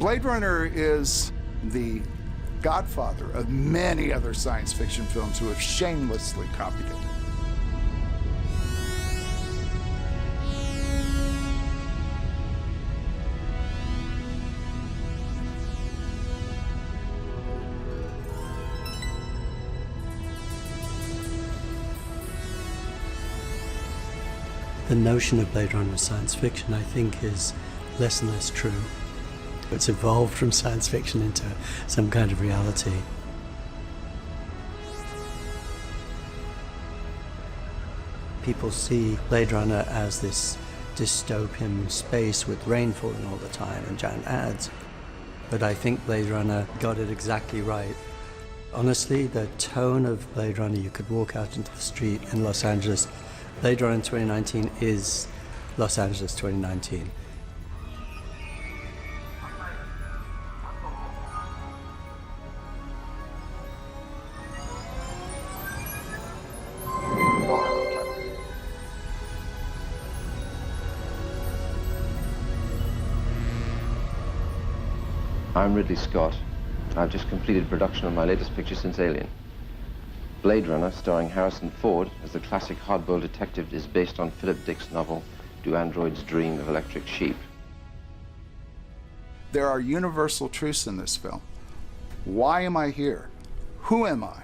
Blade Runner is the godfather of many other science fiction films who have shamelessly copied it. The notion of Blade Runner as science fiction, I think, is less and less true. It's evolved from science fiction into some kind of reality. People see Blade Runner as this dystopian space with rain falling all the time and giant ads. But I think Blade Runner got it exactly right. Honestly, the tone of Blade Runner, you could walk out into the street in Los Angeles. Blade Runner 2019 is Los Angeles 2019. I'm Ridley Scott. I've just completed production of my latest picture since Alien. Blade Runner, starring Harrison Ford as the classic hardboiled detective, is based on Philip Dick's novel, Do Androids Dream of Electric Sheep? There are universal truths in this film. Why am I here? Who am I?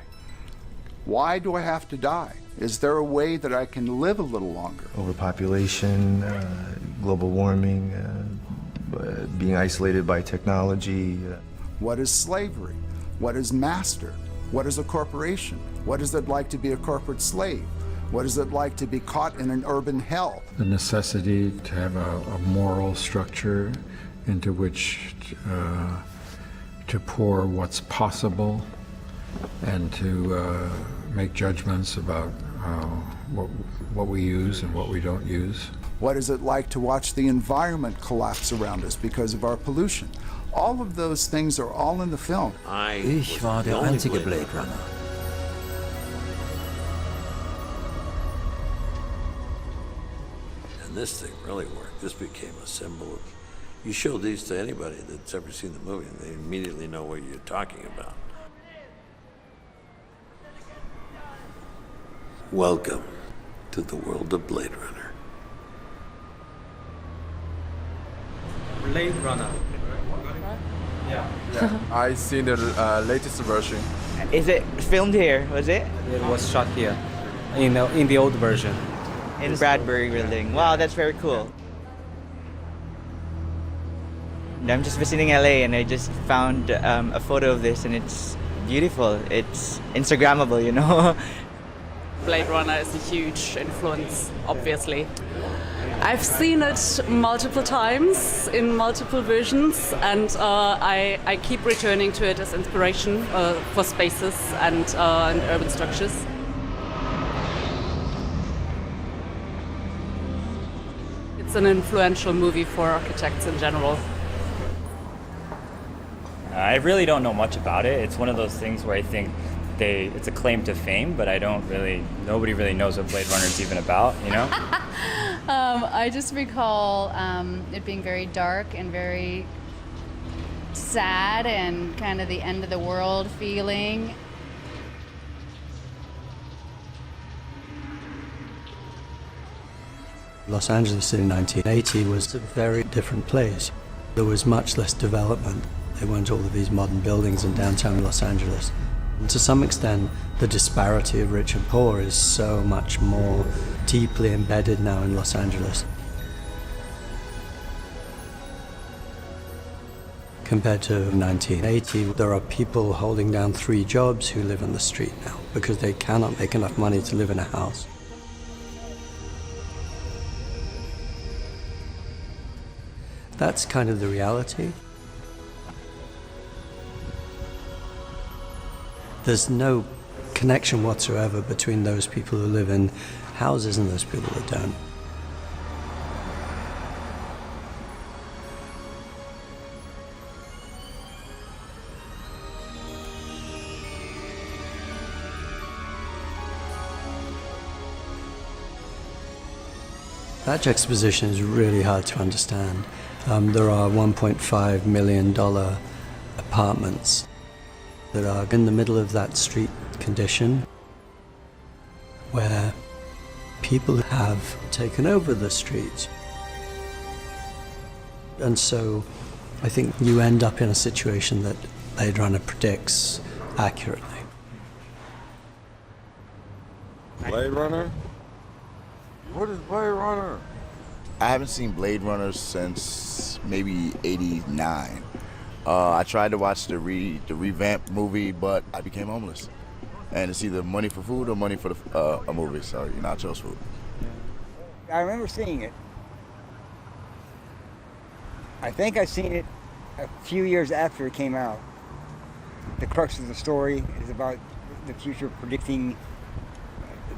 Why do I have to die? Is there a way that I can live a little longer? Overpopulation, global warming, being isolated by technology. What is slavery? What is master? What is a corporation? What is it like to be a corporate slave? What is it like to be caught in an urban hell? The necessity to have a moral structure into which to pour what's possible and to make judgments about what we use and what we don't use. What is it like to watch the environment collapse around us because of our pollution? All of those things are all in the film. Ich war der einzige Blade Runner. And this thing really worked. This became a symbol of, you show these to anybody that's ever seen the movie and they immediately know what you're talking about. Welcome to the world of Blade Runner. Blade Runner. Yeah. I seen the latest version. Is it filmed here, was it? It was shot here, in the old version. In Bradbury Building. Wow, that's very cool. I'm just visiting LA and I just found a photo of this and it's beautiful. It's Instagrammable, you know? Blade Runner is a huge influence, obviously. I've seen it multiple times in multiple versions, and I keep returning to it as inspiration for spaces and urban structures. It's an influential movie for architects in general. I really don't know much about it. It's one of those things where I think it's a claim to fame, but nobody really knows what Blade Runner is even about, you know? I just recall it being very dark and very sad and kind of the end of the world feeling. Los Angeles in 1980 was a very different place. There was much less development. There weren't all of these modern buildings in downtown Los Angeles. And to some extent, the disparity of rich and poor is so much more deeply embedded now in Los Angeles. Compared to 1980, there are people holding down 3 jobs who live on the street now because they cannot make enough money to live in a house. That's kind of the reality. There's no connection whatsoever between those people who live in houses and those people that don't. That juxtaposition is really hard to understand. There are $1.5 million apartments that are in the middle of that street condition where people have taken over the streets. And so I think you end up in a situation that Blade Runner predicts accurately. Blade Runner? What is Blade Runner? I haven't seen Blade Runner since maybe '89. I tried to watch the revamped movie, but I became homeless. And it's either money for food or money for a movie, so I chose food. I remember seeing it. I think I've seen it a few years after it came out. The crux of the story is about the future predicting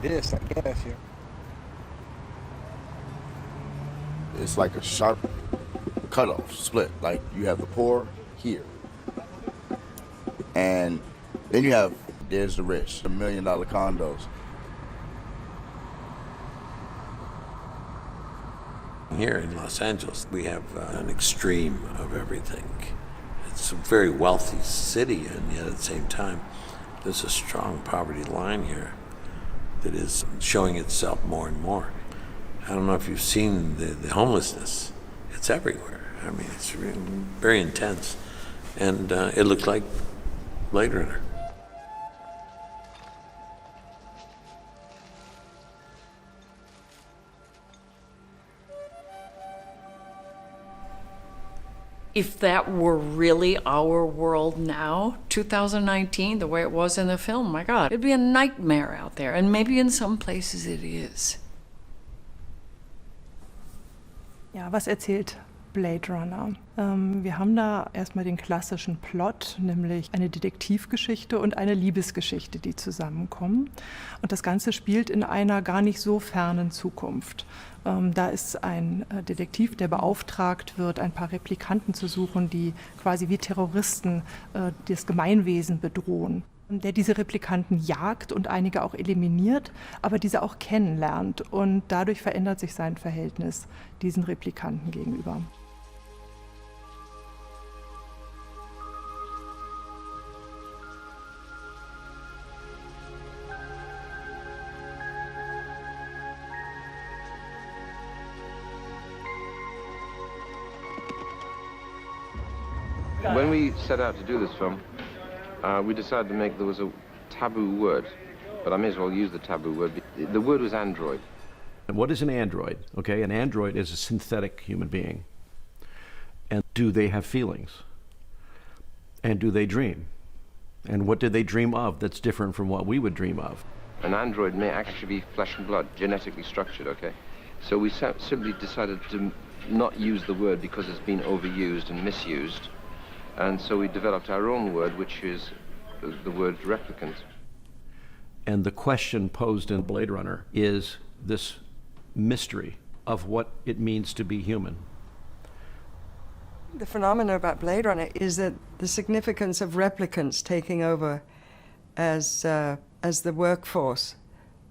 this, I guess, yeah. It's like a sharp cutoff, split. Like you have the poor here. And then you have, there's the rich, the $1 million condos. Here in Los Angeles, we have an extreme of everything. It's a very wealthy city, and yet at the same time, there's a strong poverty line here that is showing itself more and more. I don't know if you've seen the homelessness. It's everywhere. I mean, it's really very intense. And it looked like Blade Runner. If that were really our world now, 2019, the way it was in the film, my God, it'd be a nightmare out there. And maybe in some places it is. Ja, was erzählt Blade Runner? Wir haben da erstmal den klassischen Plot, nämlich eine Detektivgeschichte und eine Liebesgeschichte, die zusammenkommen. Und das Ganze spielt in einer gar nicht so fernen Zukunft. Da ist ein Detektiv, der beauftragt wird, ein paar Replikanten zu suchen, die quasi wie Terroristen das Gemeinwesen bedrohen. Der diese Replikanten jagt und einige auch eliminiert, aber diese auch kennenlernt. Und dadurch verändert sich sein Verhältnis diesen Replikanten gegenüber. When we set out to do this film, we decided to there was a taboo word, but I may as well use the taboo word. The word was android. And what is an android? Okay, an android is a synthetic human being. And do they have feelings? And do they dream? And what do they dream of that's different from what we would dream of? An android may actually be flesh and blood, genetically structured, okay? So we simply decided to not use the word because it's been overused and misused. And so we developed our own word, which is the word replicant. And the question posed in Blade Runner is this mystery of what it means to be human. The phenomenon about Blade Runner is that the significance of replicants taking over as the workforce.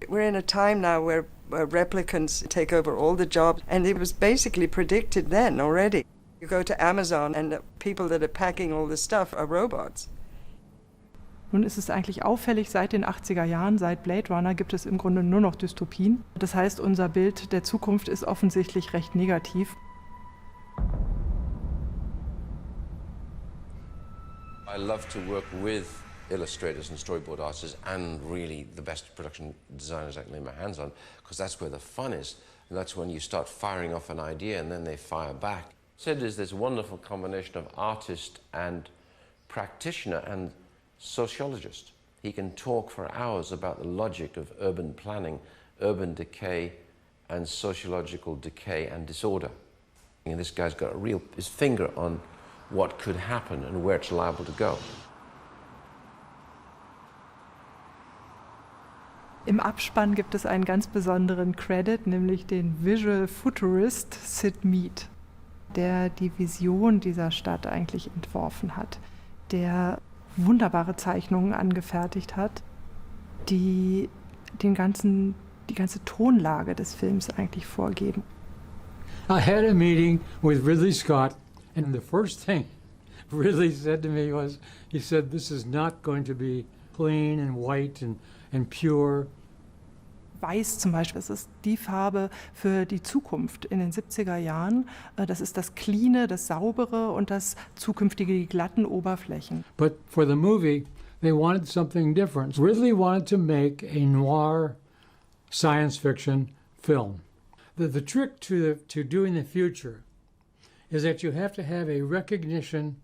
We're in a time now where replicants take over all the jobs, and it was basically predicted then already. You go to Amazon and the people that are packing all the stuff are robots. Nun ist es eigentlich auffällig, seit den 80er Jahren, seit Blade Runner, gibt es im Grunde nur noch Dystopien. Das heißt, unser Bild der Zukunft ist offensichtlich recht negativ. I love to work with illustrators and storyboard artists and really the best production designers I can lay my hands on, because that's where the fun is. And that's when you start firing off an idea and then they fire back. Sid is this wonderful combination of artist and practitioner and sociologist. He can talk for hours about the logic of urban planning, urban decay, and sociological decay and disorder. And this guy's got his finger on what could happen and where it's liable to go. Im Abspann gibt es einen ganz besonderen Credit, nämlich den Visual Futurist Sid Mead, der die Vision dieser Stadt eigentlich entworfen hat, der wunderbare Zeichnungen angefertigt hat, die die ganze Tonlage des Films eigentlich vorgeben. I had a meeting with Ridley Scott, and the first thing Ridley said to me was, he said, this is not going to be clean and white and pure. Weiß zum Beispiel, das ist die Farbe für die Zukunft in den 70er Jahren. Das ist das Cleane, das Saubere und das zukünftige, die glatten Oberflächen. But for the movie, they wanted something different. Ridley wanted to make a noir science fiction film. The trick to doing the future is that you have to have a recognition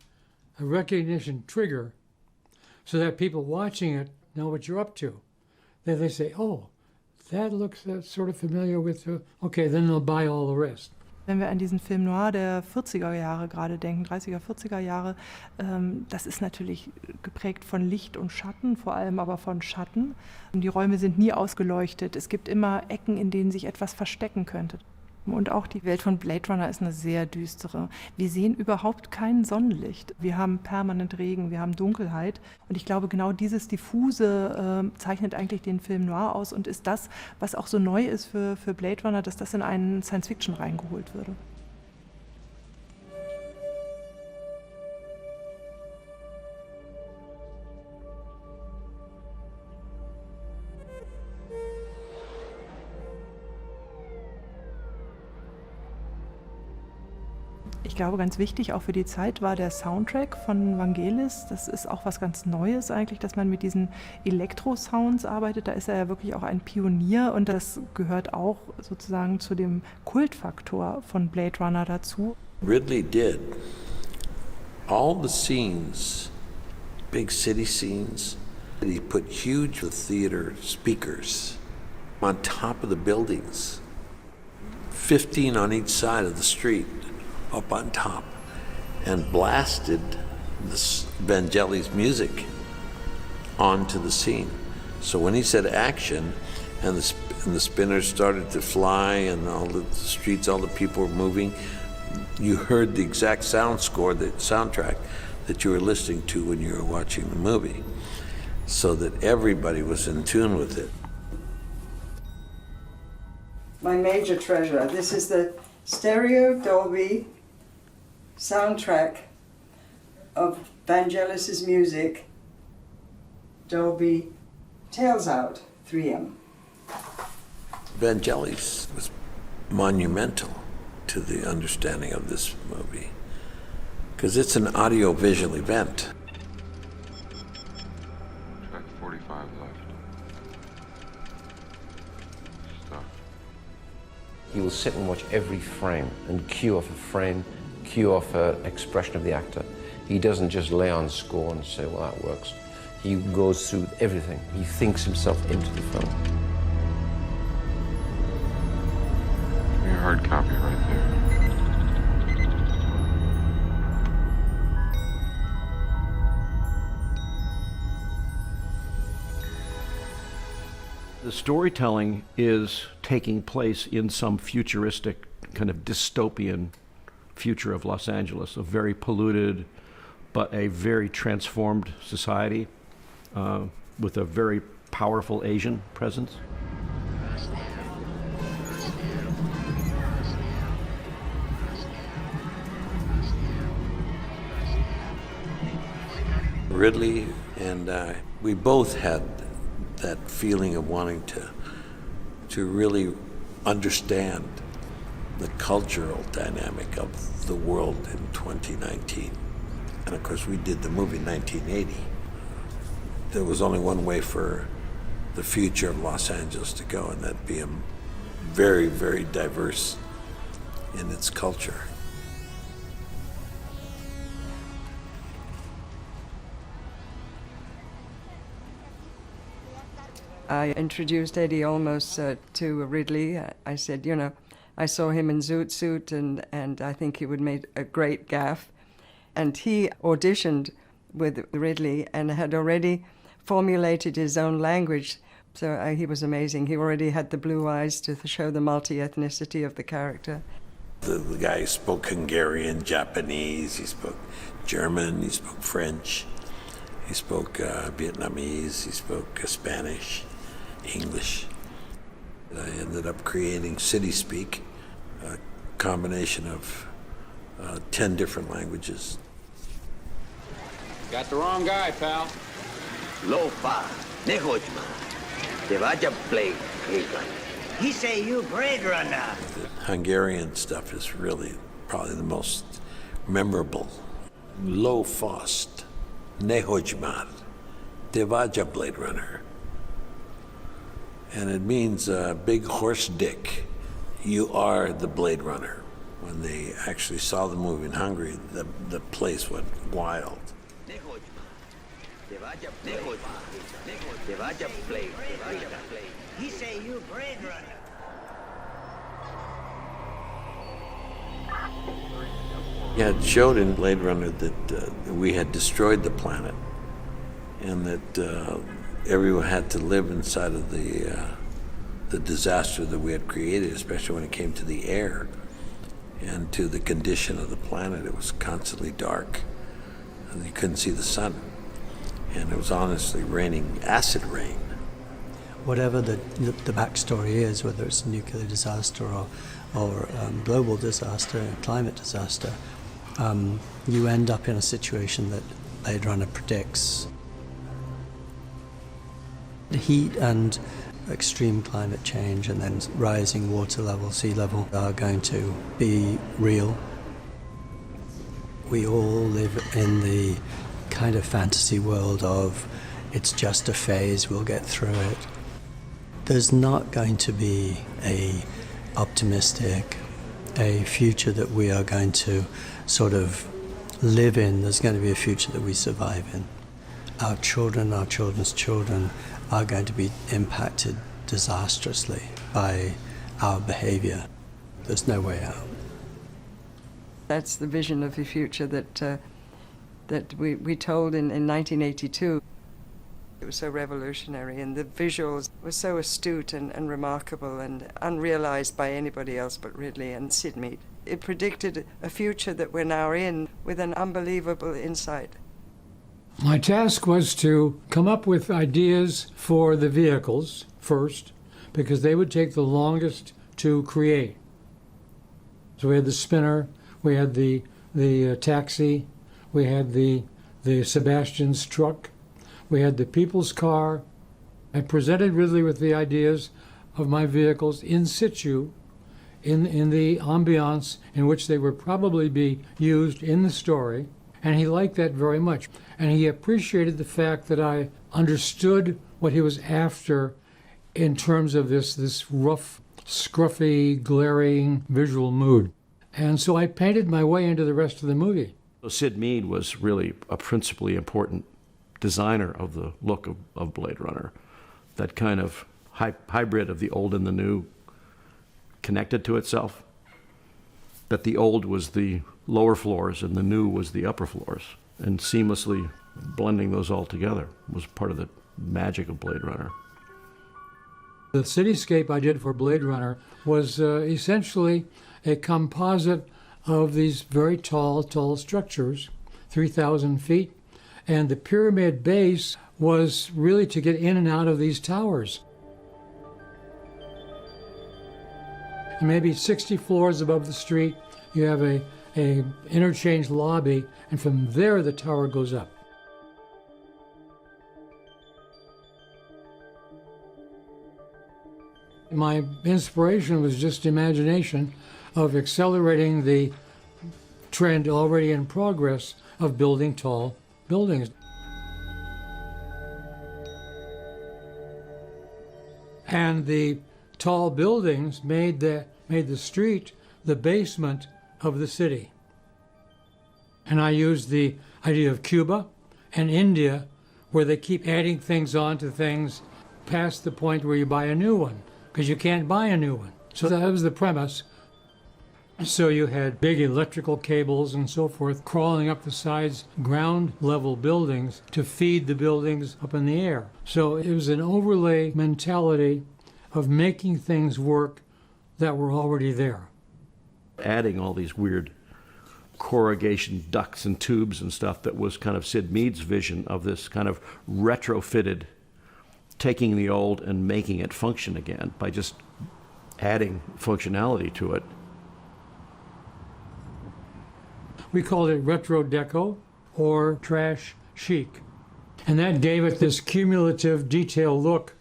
trigger so that people watching it know what you're up to. Then they say, oh, that looks sort of familiar with, okay, then they'll buy all the rest. Wenn wir an diesen Film Noir der 40er Jahre gerade denken, 30er, 40er Jahre, das ist natürlich geprägt von Licht und Schatten, vor allem aber von Schatten. Die Räume sind nie ausgeleuchtet. Es gibt immer Ecken, in denen sich etwas verstecken könnte. Und auch die Welt von Blade Runner ist eine sehr düstere. Wir sehen überhaupt kein Sonnenlicht. Wir haben permanent Regen, wir haben Dunkelheit. Und ich glaube, genau dieses Diffuse zeichnet eigentlich den Film Noir aus und ist das, was auch so neu ist für Blade Runner, dass das in einen Science-Fiction reingeholt würde. Ich glaube, ganz wichtig auch für die Zeit war der Soundtrack von Vangelis. Das ist auch was ganz Neues eigentlich, dass man mit diesen Elektro-Sounds arbeitet. Da ist er ja wirklich auch ein Pionier und das gehört auch sozusagen zu dem Kultfaktor von Blade Runner dazu. Ridley did all the scenes, big city scenes. He put huge theater speakers on top of the buildings, 15 on each side of the street. Up on top, and blasted this Vangelis music onto the scene. So when he said action, and the spinners started to fly, and all the streets, all the people were moving, you heard the exact sound score, the soundtrack that you were listening to when you were watching the movie, so that everybody was in tune with it. My major treasure. This is the stereo Dolby soundtrack of Vangelis' music, Dolby Tails Out 3M. Vangelis was monumental to the understanding of this movie because it's an audio-visual event. Track 45 left. Stuck. He will sit and watch every frame and cue off a frame, cue off an expression of the actor. He doesn't just lay on score and say, well, that works. He goes through everything. He thinks himself into the film. Give me a hard copy right there. The storytelling is taking place in some futuristic kind of dystopian future of Los Angeles, a very polluted but a very transformed society with a very powerful Asian presence. Ridley and we both had that feeling of wanting to really understand the cultural dynamic of the world in 2019. And of course, we did the movie in 1980. There was only one way for the future of Los Angeles to go, and that'd be very, very diverse in its culture. I introduced Eddie Olmos to Ridley. I said, you know, I saw him in Zoot Suit, and I think he would make a great Gaff. And he auditioned with Ridley and had already formulated his own language. So he was amazing. He already had the blue eyes to show the multi-ethnicity of the character. The guy spoke Hungarian, Japanese, he spoke German, he spoke French, he spoke Vietnamese, he spoke Spanish, English. I ended up creating City Speak, combination of 10 different languages. Got the wrong guy, pal. Lo-fa, Nehojma, Devaja Blade Runner. He say you Blade Runner. The Hungarian stuff is really probably the most memorable. Lo-fost, Nehojmar, Devaja Blade Runner. And it means big horse dick. You are the Blade Runner. When they actually saw the movie in Hungary, the place went wild. He say you Blade Runner. Yeah, it showed in Blade Runner that we had destroyed the planet and that everyone had to live inside of the disaster that we had created, especially when it came to the air and to the condition of the planet. It was constantly dark and you couldn't see the sun. And it was honestly raining acid rain. Whatever the backstory is, whether it's a nuclear disaster or global disaster, climate disaster, you end up in a situation that Blade Runner predicts. The heat and extreme climate change and then rising water level, sea level are going to be real. We all live in the kind of fantasy world of it's just a phase, we'll get through it. There's not going to be a optimistic, a future that we are going to sort of live in. There's going to be a future that we survive in. Our children, our children's children are going to be impacted disastrously by our behavior. There's no way out. That's the vision of the future that we told in 1982. It was so revolutionary, and the visuals were so astute and remarkable and unrealized by anybody else but Ridley and Sid Mead. It predicted a future that we're now in with an unbelievable insight. My task was to come up with ideas for the vehicles first, because they would take the longest to create. So we had the spinner, we had the taxi, we had the Sebastian's truck, we had the people's car. I presented Ridley with the ideas of my vehicles in situ, in the ambiance in which they would probably be used in the story, and he liked that very much. And he appreciated the fact that I understood what he was after in terms of this rough, scruffy, glaring visual mood. And so I painted my way into the rest of the movie. So Sid Mead was really a principally important designer of the look of Blade Runner, that kind of hybrid of the old and the new connected to itself, that the old was the lower floors and the new was the upper floors, and seamlessly blending those all together was part of the magic of Blade Runner. The cityscape I did for Blade Runner was essentially a composite of these very tall structures, 3,000 feet, and the pyramid base was really to get in and out of these towers. And maybe 60 floors above the street, you have a interchange lobby, and from there the tower goes up. My inspiration was just imagination of accelerating the trend already in progress of building tall buildings. And the tall buildings made the street the basement of the city. And I used the idea of Cuba and India, where they keep adding things onto things past the point where you buy a new one, because you can't buy a new one. So that was the premise. So you had big electrical cables and so forth crawling up the sides, ground level buildings to feed the buildings up in the air. So it was an overlay mentality of making things work that were already there. Adding all these weird corrugation ducts and tubes and stuff that was kind of Sid Mead's vision of this kind of retrofitted, taking the old and making it function again by just adding functionality to it. We called it retro deco or trash chic. And that gave it this cumulative detail look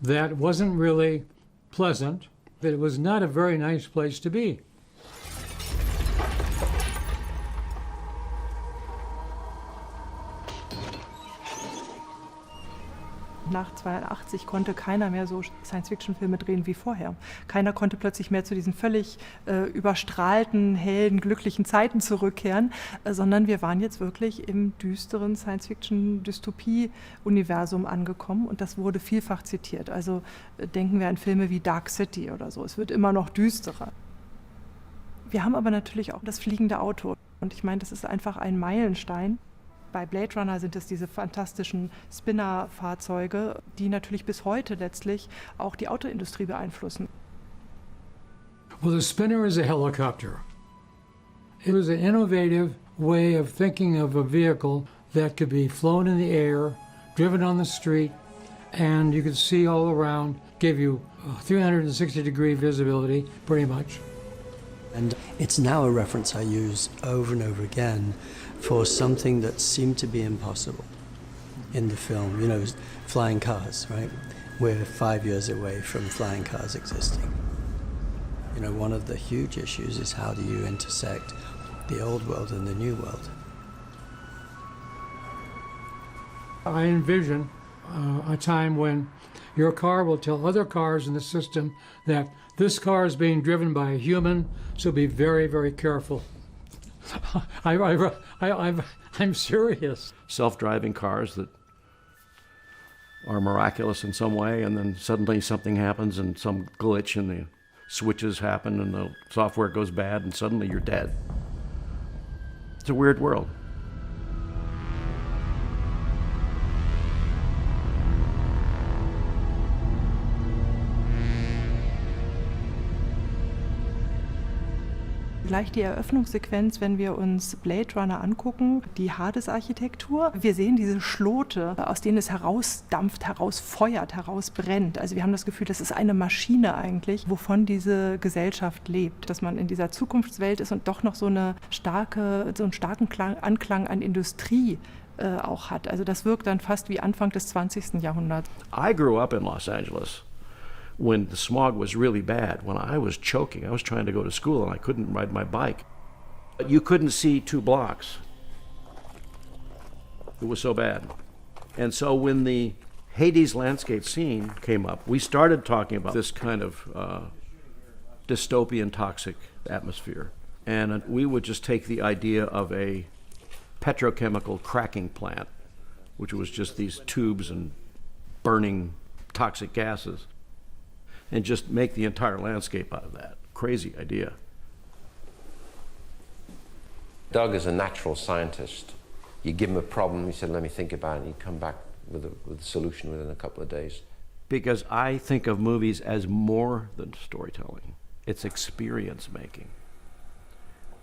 that wasn't really pleasant, but it was not a very nice place to be. Nach 82 konnte keiner mehr so Science-Fiction-Filme drehen wie vorher. Keiner konnte plötzlich mehr zu diesen völlig überstrahlten, hellen, glücklichen Zeiten zurückkehren, sondern wir waren jetzt wirklich im düsteren Science-Fiction-Dystopie-Universum angekommen und das wurde vielfach zitiert. Also denken wir an Filme wie Dark City oder so. Es wird immer noch düsterer. Wir haben aber natürlich auch das fliegende Auto und ich meine, das ist einfach ein Meilenstein. Bei Blade Runner sind es diese fantastischen Spinner-Fahrzeuge, die natürlich bis heute letztlich auch die Autoindustrie beeinflussen. Well, the Spinner is a helicopter. It was an innovative way of thinking of a vehicle that could be flown in the air, driven on the street, and you could see all around, give you 360-degree visibility, pretty much. And it's now a reference I use over and over again for something that seemed to be impossible in the film. You know, flying cars, right? We're 5 years away from flying cars existing. You know, one of the huge issues is how do you intersect the old world and the new world? I envision a time when your car will tell other cars in the system that this car is being driven by a human, so be very, very careful. I'm serious. Self-driving cars that are miraculous in some way, and then suddenly something happens and some glitch and the switches happen and the software goes bad and suddenly you're dead. It's a weird world. Gleich die Eröffnungssequenz, wenn wir uns Blade Runner angucken, die Hades-Architektur. Wir sehen diese Schlote, aus denen es herausdampft, herausfeuert, herausbrennt. Also wir haben das Gefühl, das ist eine Maschine eigentlich, wovon diese Gesellschaft lebt. Dass man in dieser Zukunftswelt ist und doch noch so einen starken Anklang an Industrie auch hat. Also das wirkt dann fast wie Anfang des 20. Jahrhunderts. I grew up in Los Angeles when the smog was really bad, when I was choking. I was trying to go to school and I couldn't ride my bike. You couldn't see 2 blocks. It was so bad. And so when the Hades landscape scene came up, we started talking about this kind of dystopian toxic atmosphere. And we would just take the idea of a petrochemical cracking plant, which was just these tubes and burning toxic gases, and just make the entire landscape out of that. Crazy idea. Doug is a natural scientist. You give him a problem, he said, let me think about it, and he'd come back with a solution within a couple of days. Because I think of movies as more than storytelling. It's experience making.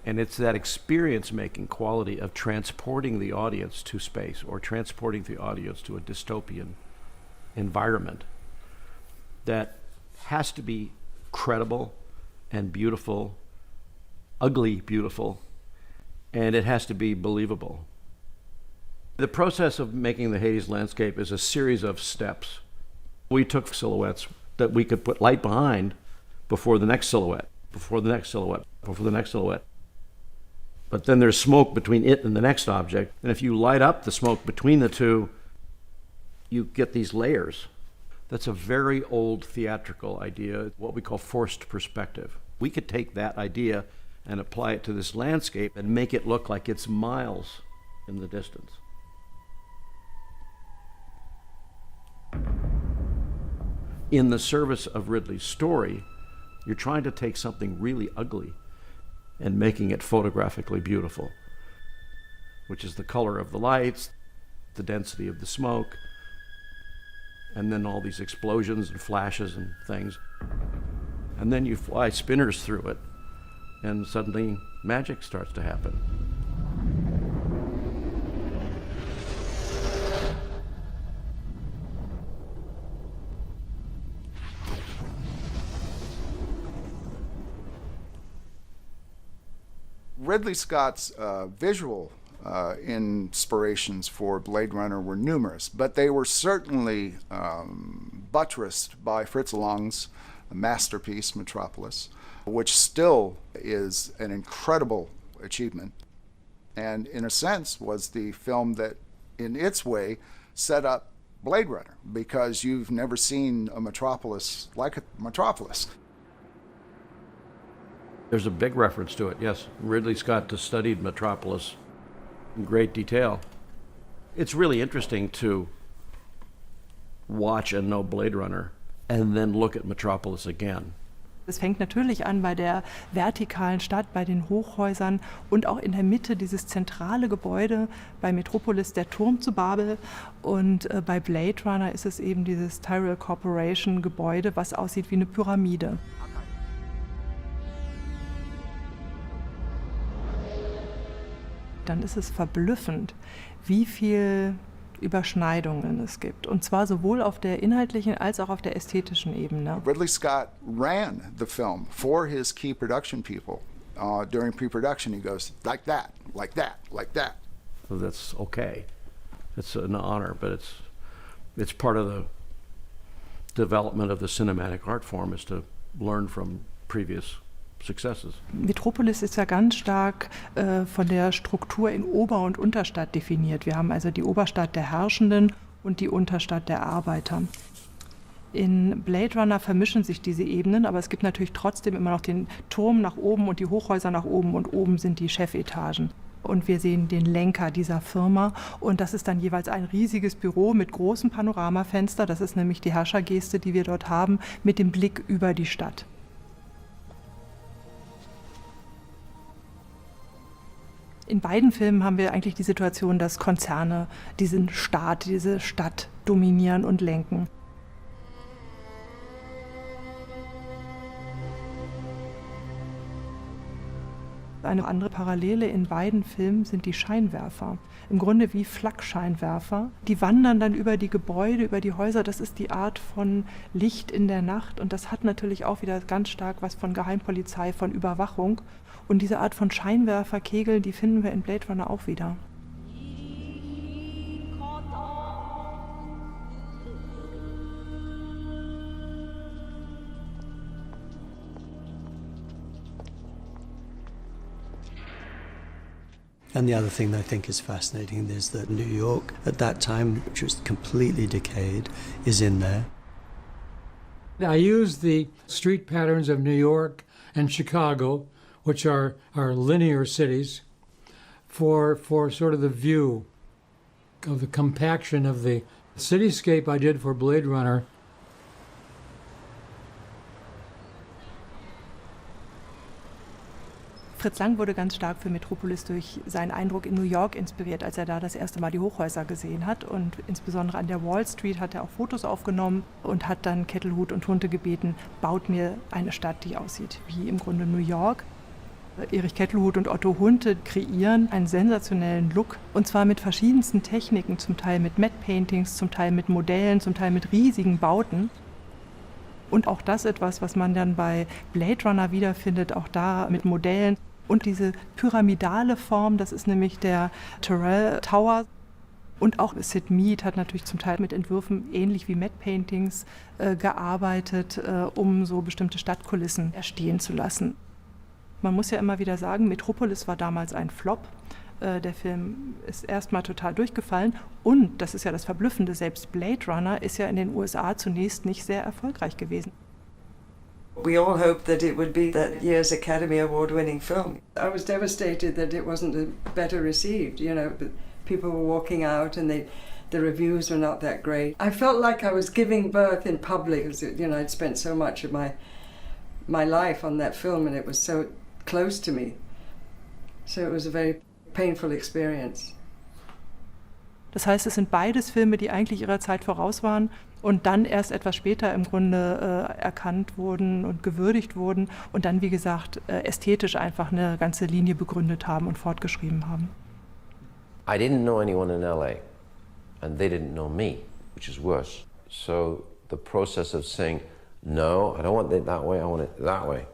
And it's that experience making quality of transporting the audience to space or transporting the audience to a dystopian environment that has to be credible and beautiful, ugly beautiful, and it has to be believable. The process of making the Hades landscape is a series of steps. We took silhouettes that we could put light behind before the next silhouette, before the next silhouette, before the next silhouette. But then there's smoke between it and the next object, and if you light up the smoke between the two, you get these layers. That's a very old theatrical idea, what we call forced perspective. We could take that idea and apply it to this landscape and make it look like it's miles in the distance. In the service of Ridley's story, you're trying to take something really ugly and making it photographically beautiful, which is the color of the lights, the density of the smoke, and then all these explosions and flashes and things. And then you fly spinners through it, and suddenly magic starts to happen. Ridley Scott's visual inspirations for Blade Runner were numerous, but they were certainly buttressed by Fritz Lang's masterpiece, Metropolis, which still is an incredible achievement, and in a sense was the film that, in its way, set up Blade Runner, because you've never seen a Metropolis like a Metropolis. There's a big reference to it, yes. Ridley Scott studied Metropolis in great detail. It's really interesting to watch and know Blade Runner and then look at Metropolis again. Es fängt natürlich an bei der vertikalen Stadt, bei den Hochhäusern und auch in der Mitte dieses zentrale Gebäude, bei Metropolis der Turm zu Babel, und bei Blade Runner ist es eben dieses Tyrell Corporation Gebäude, was aussieht wie eine Pyramide. Dann ist es verblüffend, wie viel Überschneidungen es gibt. Und zwar sowohl auf der inhaltlichen als auch auf der ästhetischen Ebene. Ridley Scott ran the film for his key production people. During pre-production he goes, like that, like that, like that. So that's okay. It's an honor, but it's part of the development of the cinematic art form is to learn from previous successes. Metropolis ist ja ganz stark von der Struktur in Ober- und Unterstadt definiert. Wir haben also die Oberstadt der Herrschenden und die Unterstadt der Arbeiter. In Blade Runner vermischen sich diese Ebenen, aber es gibt natürlich trotzdem immer noch den Turm nach oben und die Hochhäuser nach oben, und oben sind die Chefetagen. Und wir sehen den Lenker dieser Firma, und das ist dann jeweils ein riesiges Büro mit großem Panoramafenster. Das ist nämlich die Herrschergeste, die wir dort haben, mit dem Blick über die Stadt. In beiden Filmen haben wir eigentlich die Situation, dass Konzerne diesen Staat, diese Stadt dominieren und lenken. Eine andere Parallele in beiden Filmen sind die Scheinwerfer. Im Grunde wie Flakscheinwerfer. Die wandern dann über die Gebäude, über die Häuser. Das ist die Art von Licht in der Nacht. Und das hat natürlich auch wieder ganz stark was von Geheimpolizei, von Überwachung. Und diese Art von Scheinwerferkegeln, die finden wir in Blade Runner auch wieder. And the other thing that I think is fascinating is that New York, at that time, which was completely decayed, is in there. I used the street patterns of New York and Chicago, which are linear cities, for sort of the view of the compaction of the cityscape I did for Blade Runner. Fritz Lang wurde ganz stark für Metropolis durch seinen Eindruck in New York inspiriert, als er da das erste Mal die Hochhäuser gesehen hat. Und insbesondere an der Wall Street hat er auch Fotos aufgenommen und hat dann Kettelhut und Hunte gebeten, baut mir eine Stadt, die aussieht wie im Grunde New York. Erich Kettelhut und Otto Hunte kreieren einen sensationellen Look, und zwar mit verschiedensten Techniken, zum Teil mit Matte Paintings, zum Teil mit Modellen, zum Teil mit riesigen Bauten. Und auch das etwas, was man dann bei Blade Runner wiederfindet, auch da mit Modellen. Und diese pyramidale Form, das ist nämlich der Tyrell Tower. Und auch Sid Mead hat natürlich zum Teil mit Entwürfen ähnlich wie Matte Paintings gearbeitet, um so bestimmte Stadtkulissen erstehen zu lassen. Man muss ja immer wieder sagen, Metropolis war damals ein Flop. Der Film ist erstmal total durchgefallen. Und, das ist ja das Verblüffende, selbst Blade Runner ist ja in den USA zunächst nicht sehr erfolgreich gewesen. We all hoped that it would be that year's Academy Award-winning film. I was devastated that it wasn't better received. You know, people were walking out and the reviews were not that great. I felt like I was giving birth in public. You know, I'd spent so much of my life on that film, and it was so close to me. So it was a very painful experience. Das heißt, es sind beides Filme, die eigentlich ihrer Zeit voraus waren und dann erst etwas später im Grunde erkannt wurden und gewürdigt wurden und dann, wie gesagt, ästhetisch einfach eine ganze Linie begründet haben und fortgeschrieben haben. I didn't know anyone in LA, and they didn't know me, which is worse. So the process of saying, no, I don't want it that way, I want it that way,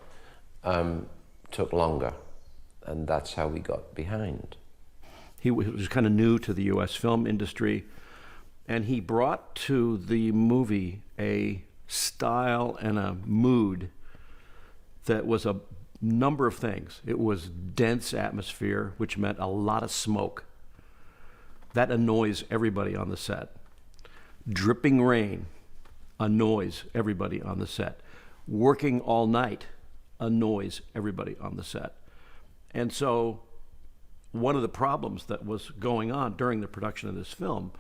took longer. And that's how we got behind. He was kind of new to the U.S. film industry, and he brought to the movie a style and a mood that was a number of things. It was dense atmosphere, which meant a lot of smoke. That annoys everybody on the set. Dripping rain annoys everybody on the set. Working all night annoys everybody on the set. And so one of the problems that was going on during the production of this film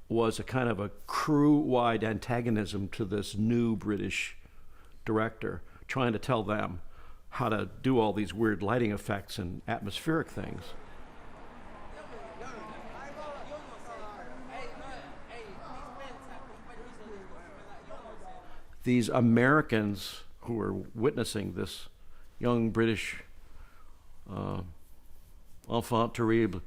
was a kind of a crew-wide antagonism to this new British director, trying to tell them how to do all these weird lighting effects and atmospheric things. These Americans who were witnessing this young British enfant terrible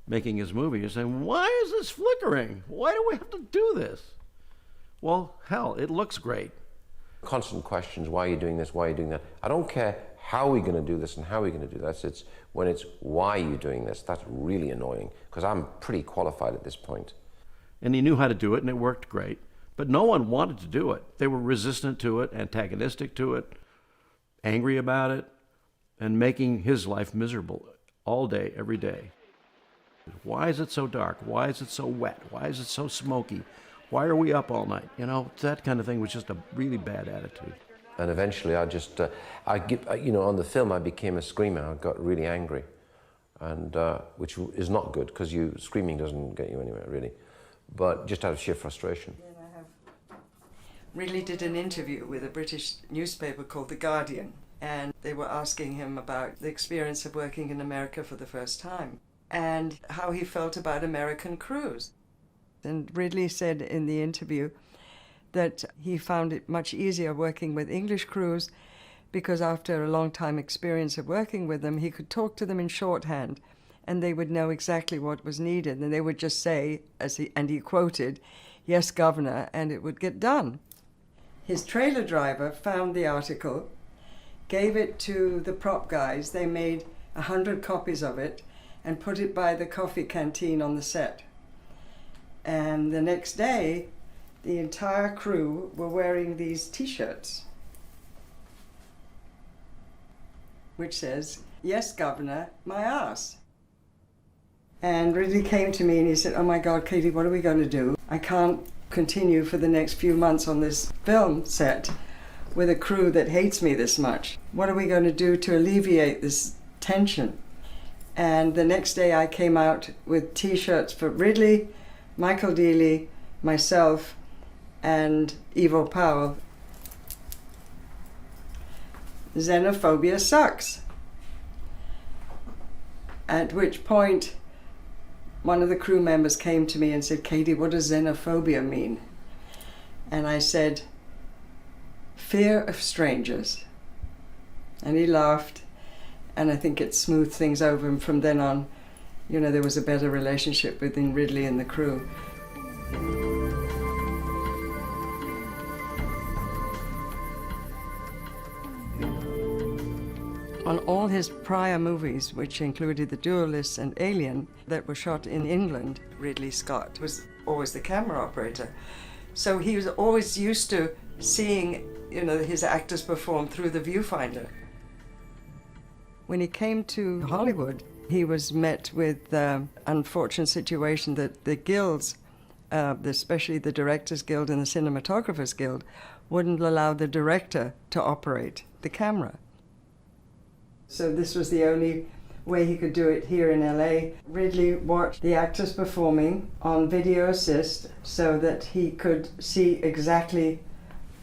making his movie are saying, why is this flickering? Why do we have to do this? Well, hell, it looks great. Constant questions, why are you doing this, why are you doing that? I don't care how we're going to do this and how we're going to do that. It's when it's why are you doing this, that's really annoying, because I'm pretty qualified at this point. And he knew how to do it, and it worked great. But no one wanted to do it. They were resistant to it, antagonistic to it, angry about it, and making his life miserable all day, every day. Why is it so dark? Why is it so wet? Why is it so smoky? Why are we up all night? You know, that kind of thing was just a really bad attitude. And eventually on the film I became a screamer. I got really angry, and which is not good, because screaming doesn't get you anywhere, really, but just out of sheer frustration. Ridley did an interview with a British newspaper called The Guardian, and they were asking him about the experience of working in America for the first time and how he felt about American crews. And Ridley said in the interview that he found it much easier working with English crews because after a long time experience of working with them, he could talk to them in shorthand and they would know exactly what was needed, and they would just say, and he quoted, "Yes, Governor," and it would get done. His trailer driver found the article, gave it to the prop guys. They made 100 copies of it and put it by the coffee canteen on the set. And the next day, the entire crew were wearing these T-shirts, which says, "Yes, Governor, my ass." And Ridley came to me and he said, "Oh my God, Katie, what are we going to do? I can't continue for the next few months on this film set with a crew that hates me this much. What are we going to do to alleviate this tension?" And the next day I came out with T-shirts for Ridley, Michael Dealey, myself, and Ivo Powell. "Xenophobia sucks." At which point one of the crew members came to me and said, "Katie, what does xenophobia mean?" And I said, "Fear of strangers." And he laughed, and I think it smoothed things over, and from then on, there was a better relationship within Ridley and the crew. On all his prior movies, which included The Duelist and Alien, that were shot in England, Ridley Scott was always the camera operator. So he was always used to seeing, his actors perform through the viewfinder. When he came to Hollywood, he was met with the unfortunate situation that the guilds, especially the Directors Guild and the Cinematographers Guild, wouldn't allow the director to operate the camera. So this was the only way he could do it here in LA. Ridley watched the actors performing on video assist so that he could see exactly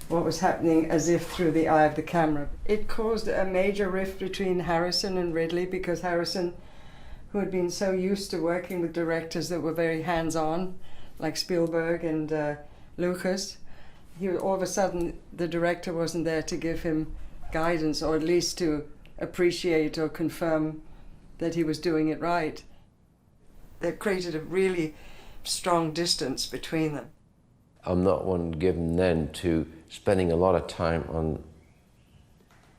what was happening as if through the eye of the camera. It caused a major rift between Harrison and Ridley, because Harrison, who had been so used to working with directors that were very hands-on, like Spielberg and Lucas, all of a sudden the director wasn't there to give him guidance, or at least to appreciate or confirm that he was doing it right. That created a really strong distance between them. I'm not one given then to spending a lot of time on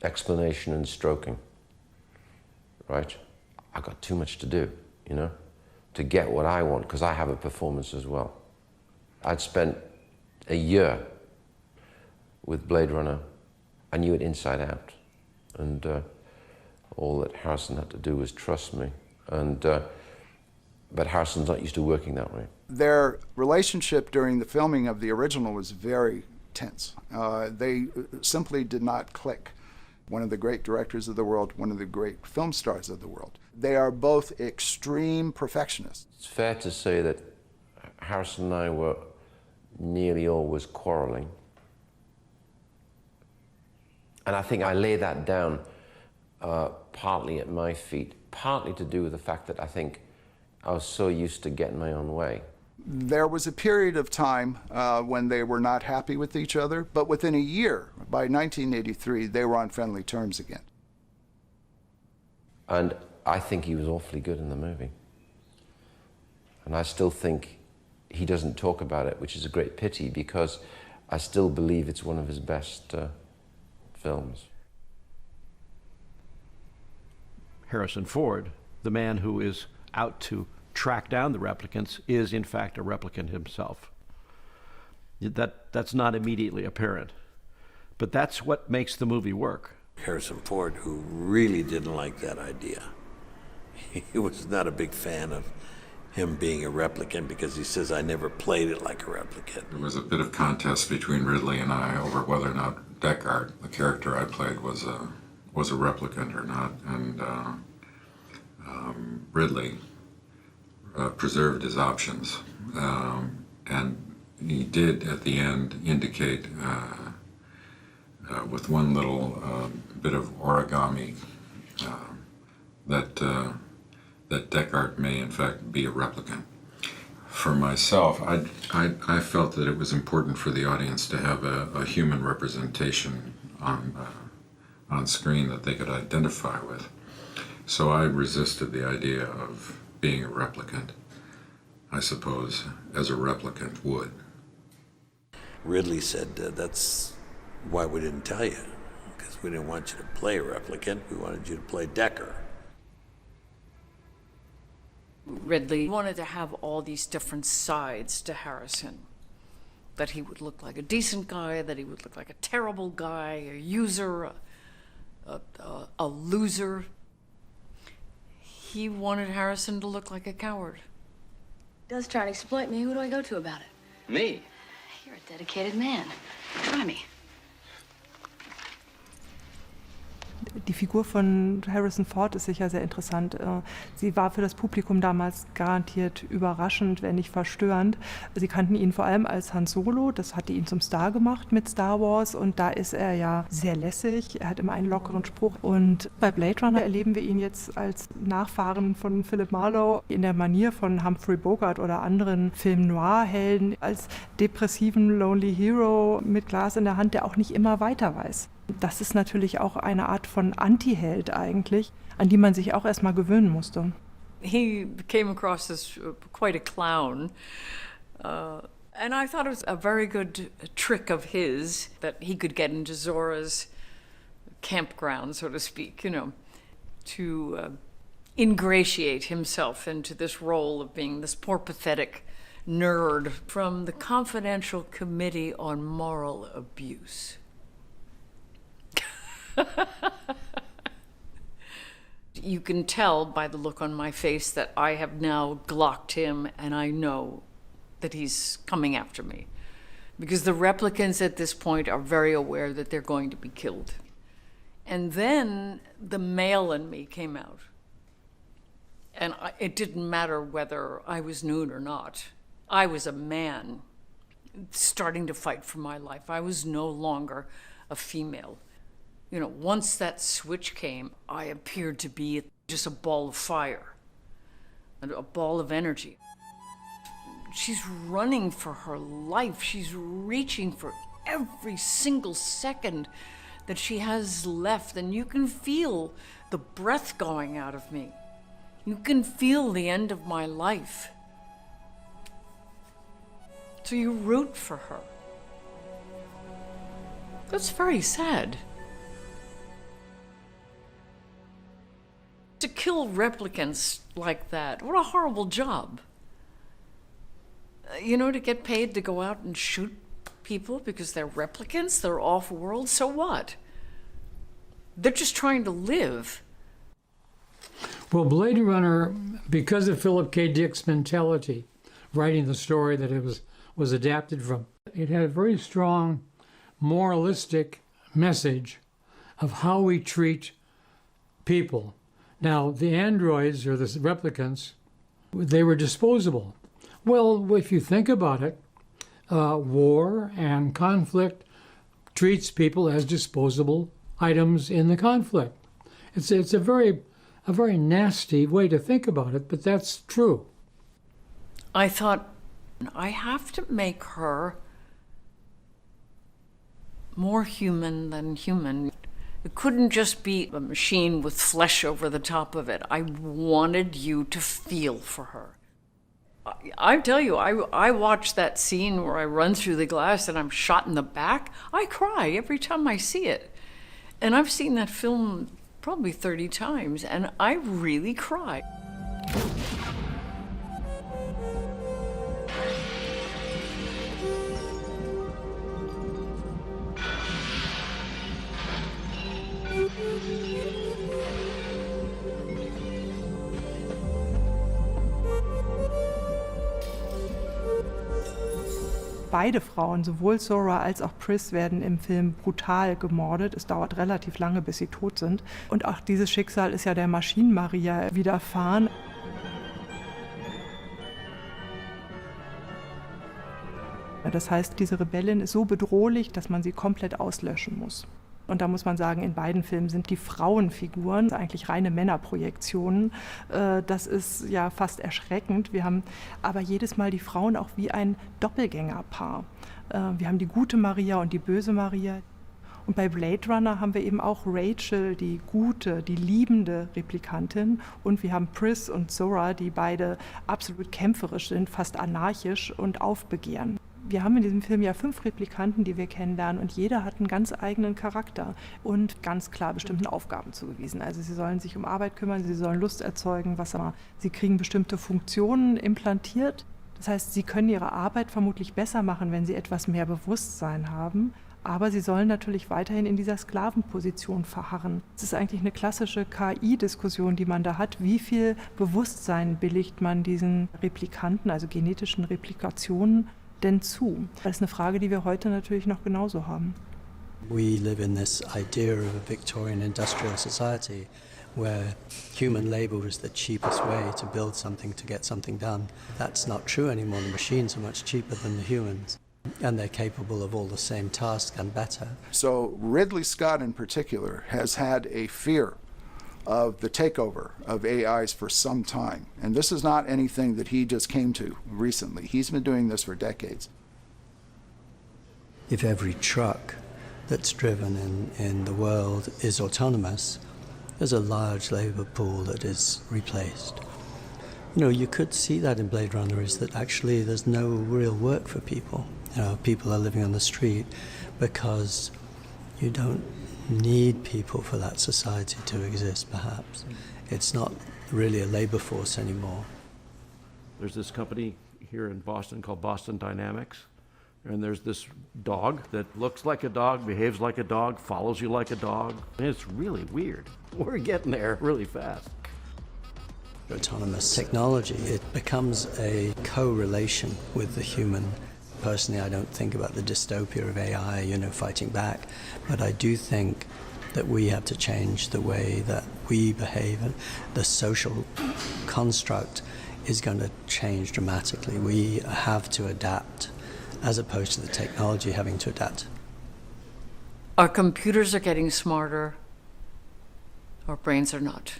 explanation and stroking, right? I've got too much to do, you know, to get what I want, because I have a performance as well. I'd spent a year with Blade Runner. I knew it inside out. And all that Harrison had to do was trust me. But Harrison's not used to working that way. Their relationship during the filming of the original was very tense. They simply did not click. One of the great directors of the world, one of the great film stars of the world. They are both extreme perfectionists. It's fair to say that Harrison and I were nearly always quarreling. And I think I lay that down partly at my feet, partly to do with the fact that I think I was so used to getting my own way. There was a period of time when they were not happy with each other, but within a year, by 1983, they were on friendly terms again. And I think he was awfully good in the movie. And I still think he doesn't talk about it, which is a great pity, because I still believe it's one of his best films. Harrison Ford, the man who is out to track down the replicants, is in fact a replicant himself. That's not immediately apparent, but that's what makes the movie work. Harrison Ford, who really didn't like that idea. He was not a big fan of him being a replicant because he says, I never played it like a replicant. There was a bit of contest between Ridley and I over whether or not Deckard, the character I played, was a replicant or not, and Ridley preserved his options, and he did at the end indicate with one little bit of origami that Deckard may in fact be a replicant. For myself, I felt that it was important for the audience to have a human representation on screen that they could identify with. So I resisted the idea of being a replicant, I suppose, as a replicant would. Ridley said, that's why we didn't tell you, because we didn't want you to play a replicant, we wanted you to play Deckard. Ridley wanted to have all these different sides to Harrison. That he would look like a decent guy, that he would look like a terrible guy, a user, a loser. He wanted Harrison to look like a coward. Does try to exploit me. Who do I go to about it? Me? You're a dedicated man. Try me. Die Figur von Harrison Ford ist sicher sehr interessant. Sie war für das Publikum damals garantiert überraschend, wenn nicht verstörend. Sie kannten ihn vor allem als Han Solo, das hatte ihn zum Star gemacht mit Star Wars, und da ist er ja sehr lässig, er hat immer einen lockeren Spruch. Und bei Blade Runner erleben wir ihn jetzt als Nachfahren von Philip Marlowe in der Manier von Humphrey Bogart oder anderen Film-Noir-Helden, als depressiven Lonely Hero mit Glas in der Hand, der auch nicht immer weiter weiß. Das ist natürlich auch eine Art von Anti-Held eigentlich, an die man sich auch erstmal gewöhnen musste. He came across as quite a clown. And I thought it was a very good trick of his that he could get into Zora's campground, so to speak, you know, to ingratiate himself into this role of being this poor, pathetic nerd from the Confidential Committee on Moral Abuse. You can tell by the look on my face that I have now glocked him, and I know that he's coming after me. Because the replicants at this point are very aware that they're going to be killed. And then the male in me came out. And it didn't matter whether I was nude or not. I was a man starting to fight for my life. I was no longer a female. You know, once that switch came, I appeared to be just a ball of fire, a ball of energy. She's running for her life. She's reaching for every single second that she has left, and you can feel the breath going out of me. You can feel the end of my life. So you root for her. That's very sad. To kill replicants like that, what a horrible job. You know, to get paid to go out and shoot people because they're replicants, they're off-world, so what? They're just trying to live. Well, Blade Runner, because of Philip K. Dick's mentality, writing the story that it was adapted from, it had a very strong moralistic message of how we treat people. Now, the androids, or the replicants, they were disposable. Well, if you think about it, war and conflict treats people as disposable items in the conflict. It's a very nasty way to think about it, but that's true. I thought, I have to make her more human than human. It couldn't just be a machine with flesh over the top of it. I wanted you to feel for her. I tell you, I watch that scene where I run through the glass and I'm shot in the back. I cry every time I see it. And I've seen that film probably 30 times, and I really cry. Beide Frauen, sowohl Zora als auch Pris, werden im Film brutal gemordet. Es dauert relativ lange, bis sie tot sind. Und auch dieses Schicksal ist ja der Maschinen-Maria widerfahren. Das heißt, diese Rebellin ist so bedrohlich, dass man sie komplett auslöschen muss. Und da muss man sagen, in beiden Filmen sind die Frauenfiguren eigentlich reine Männerprojektionen. Das ist ja fast erschreckend. Wir haben aber jedes Mal die Frauen auch wie ein Doppelgängerpaar. Wir haben die gute Maria und die böse Maria. Und bei Blade Runner haben wir eben auch Rachel, die gute, die liebende Replikantin. Und wir haben Pris und Zora, die beide absolut kämpferisch sind, fast anarchisch und aufbegehren. Wir haben in diesem Film ja 5 Replikanten, die wir kennenlernen, und jeder hat einen ganz eigenen Charakter und ganz klar bestimmten Aufgaben zugewiesen. Also sie sollen sich um Arbeit kümmern, sie sollen Lust erzeugen, was immer. Sie kriegen bestimmte Funktionen implantiert. Das heißt, sie können ihre Arbeit vermutlich besser machen, wenn sie etwas mehr Bewusstsein haben. Aber sie sollen natürlich weiterhin in dieser Sklavenposition verharren. Es ist eigentlich eine klassische KI-Diskussion, die man da hat. Wie viel Bewusstsein billigt man diesen Replikanten, also genetischen Replikationen, denn zu? Das ist eine Frage, die wir heute natürlich noch genauso haben. We live in this idea of a Victorian industrial society where human labor is the cheapest way to build something, to get something done. That's not true anymore. The machines are much cheaper than the humans, and they're capable of all the same tasks and better. So Ridley Scott in particular has had a fear of the takeover of AIs for some time. And this is not anything that he just came to recently. He's been doing this for decades. If every truck that's driven in the world is autonomous, there's a large labor pool that is replaced. You know, you could see that in Blade Runner, is that actually there's no real work for people. You know, people are living on the street because you don't need people for that society to exist, perhaps. It's not really a labor force anymore. There's this company here in Boston called Boston Dynamics, and there's this dog that looks like a dog, behaves like a dog, follows you like a dog. And it's really weird. We're getting there really fast. Autonomous technology, it becomes a co-relation with the human. Personally, I don't think about the dystopia of AI, you know, fighting back, but I do think that we have to change the way that we behave, and the social construct is going to change dramatically. We have to adapt, as opposed to the technology having to adapt. Our computers are getting smarter. Our brains are not.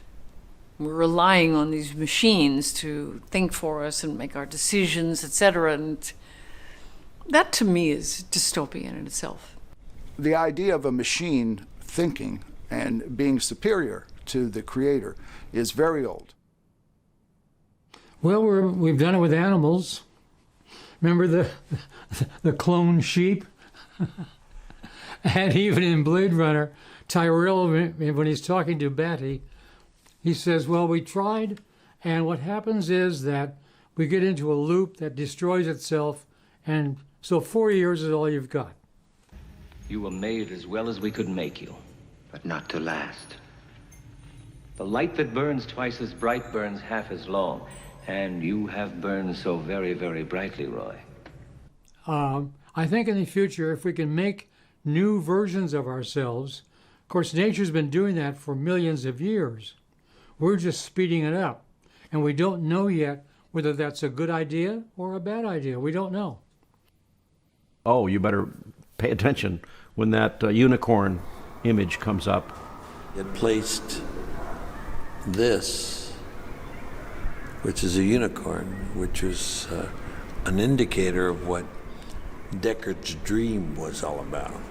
We're relying on these machines to think for us and make our decisions, etc. And that, to me, is dystopian in itself. The idea of a machine thinking and being superior to the creator is very old. Well, we've done it with animals. Remember the clone sheep? And even in Blade Runner, Tyrell, when he's talking to Batty, He says, well, we tried, and what happens is that we get into a loop that destroys itself, and so 4 years is all you've got. You were made as well as we could make you, but not to last. The light that burns twice as bright burns half as long, and you have burned so very, very brightly, Roy. I think in the future, if we can make new versions of ourselves, of course, nature's been doing that for millions of years. We're just speeding it up, and we don't know yet whether that's a good idea or a bad idea. We don't know. Oh, you better pay attention when that unicorn image comes up. It placed this, which is a unicorn, which is an indicator of what Deckard's dream was all about.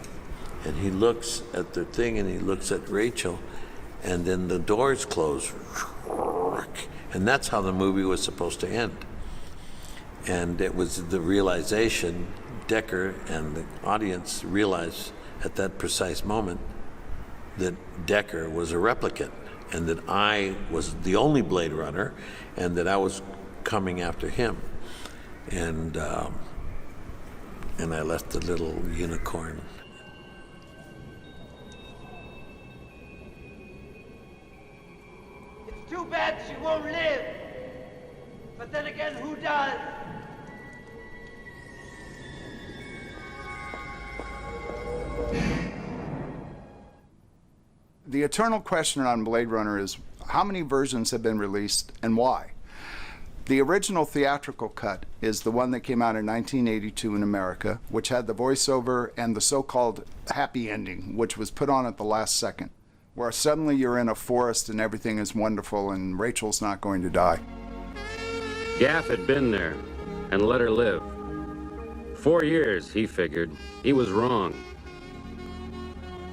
And he looks at the thing and he looks at Rachel, and then the doors close. And that's how the movie was supposed to end. And it was the realization, Deckard and the audience realized at that precise moment that Deckard was a replicant, and that I was the only Blade Runner, and that I was coming after him. And I left the little unicorn. It's too bad she won't live. But then again, who does? The eternal question on Blade Runner is how many versions have been released and why? The original theatrical cut is the one that came out in 1982 in America, which had the voiceover and the so-called happy ending, which was put on at the last second, where suddenly you're in a forest and everything is wonderful and Rachel's not going to die. Gaff had been there and let her live. 4 years, he figured. He was wrong.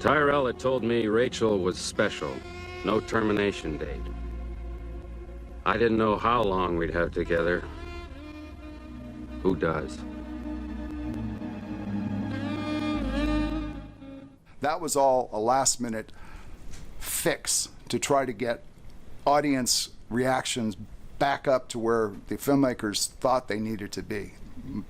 Tyrell had told me Rachel was special, no termination date. I didn't know how long we'd have together. Who does? That was all a last-minute fix to try to get audience reactions back up to where the filmmakers thought they needed to be.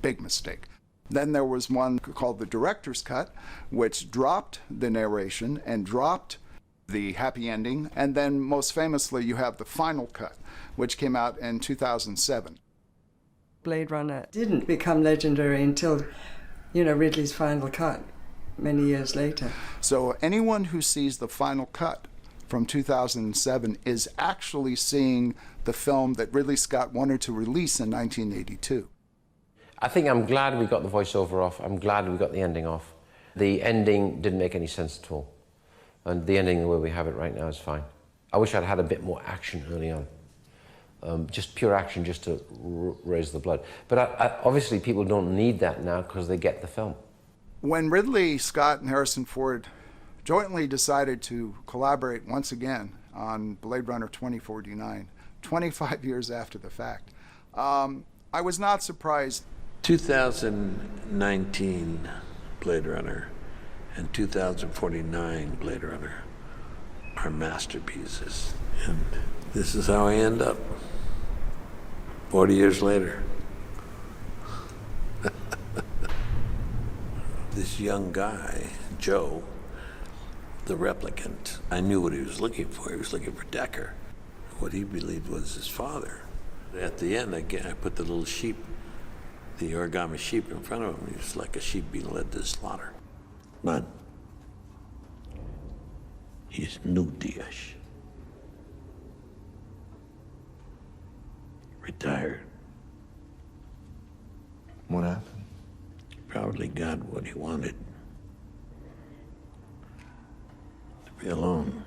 Big mistake. Then there was one called the director's cut, which dropped the narration and dropped the happy ending. And then most famously, you have the final cut, which came out in 2007. Blade Runner didn't become legendary until, Ridley's final cut many years later. So anyone who sees the final cut from 2007 is actually seeing the film that Ridley Scott wanted to release in 1982. I think I'm glad we got the voiceover off. I'm glad we got the ending off. The ending didn't make any sense at all. And the ending the way we have it right now is fine. I wish I'd had a bit more action early on. Just pure action, just to raise the blood. But obviously people don't need that now because they get the film. When Ridley Scott and Harrison Ford jointly decided to collaborate once again on Blade Runner 2049, 25 years after the fact, I was not surprised. 2019 Blade Runner and 2049 Blade Runner are masterpieces. And this is how I end up 40 years later. This young guy, Joe, the replicant, I knew what he was looking for. He was looking for Deckard, what he believed was his father. At the end, I put the little sheep, the origami sheep in front of him. He was like a sheep being led to slaughter. But he's new Diaz. Retired. What happened? Probably got what he wanted. To be alone.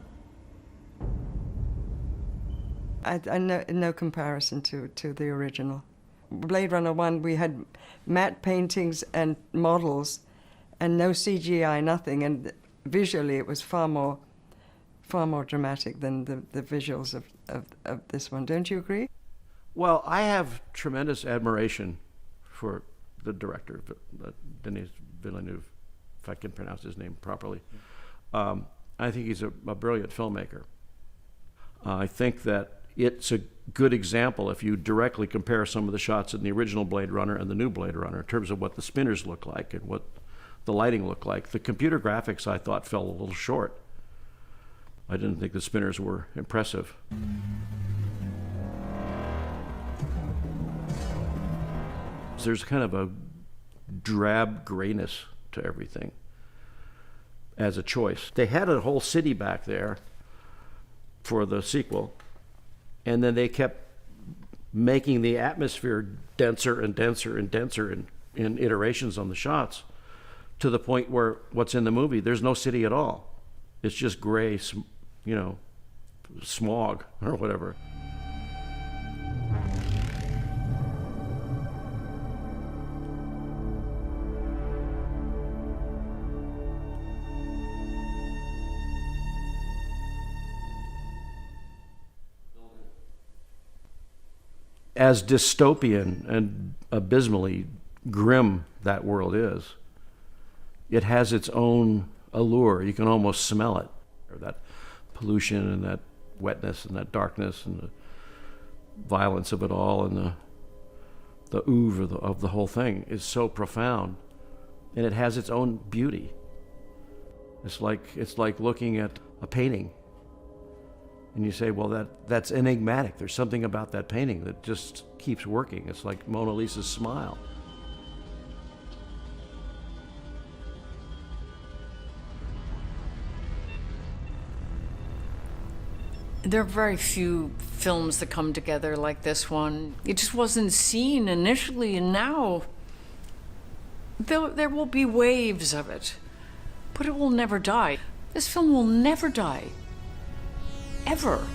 I know no comparison to the original. Blade Runner 1, we had matte paintings and models and no CGI, nothing, and visually it was far more dramatic than the visuals of this one. Don't you agree? Well, I have tremendous admiration for the director, Denis Villeneuve, if I can pronounce his name properly. I think he's a brilliant filmmaker. I think that it's a good example if you directly compare some of the shots in the original Blade Runner and the new Blade Runner in terms of what the spinners look like and what the lighting looked like. The computer graphics, I thought, fell a little short. I didn't think the spinners were impressive. There's kind of a drab grayness to everything as a choice. They had a whole city back there for the sequel, and then they kept making the atmosphere denser and denser and denser in iterations on the shots, to the point where what's in the movie, there's no city at all. It's just gray, you know, smog or whatever. As dystopian and abysmally grim that world is, it has its own allure. You can almost smell it, or that pollution and that wetness and that darkness and the violence of it all, and the oeuvre of the whole thing is so profound, and it has its own beauty. It's like looking at a painting, and you say, well, that's enigmatic. There's something about that painting that just keeps working. It's like Mona Lisa's smile. There are very few films that come together like this one. It just wasn't seen initially, and now there will be waves of it, but it will never die. This film will never die, ever.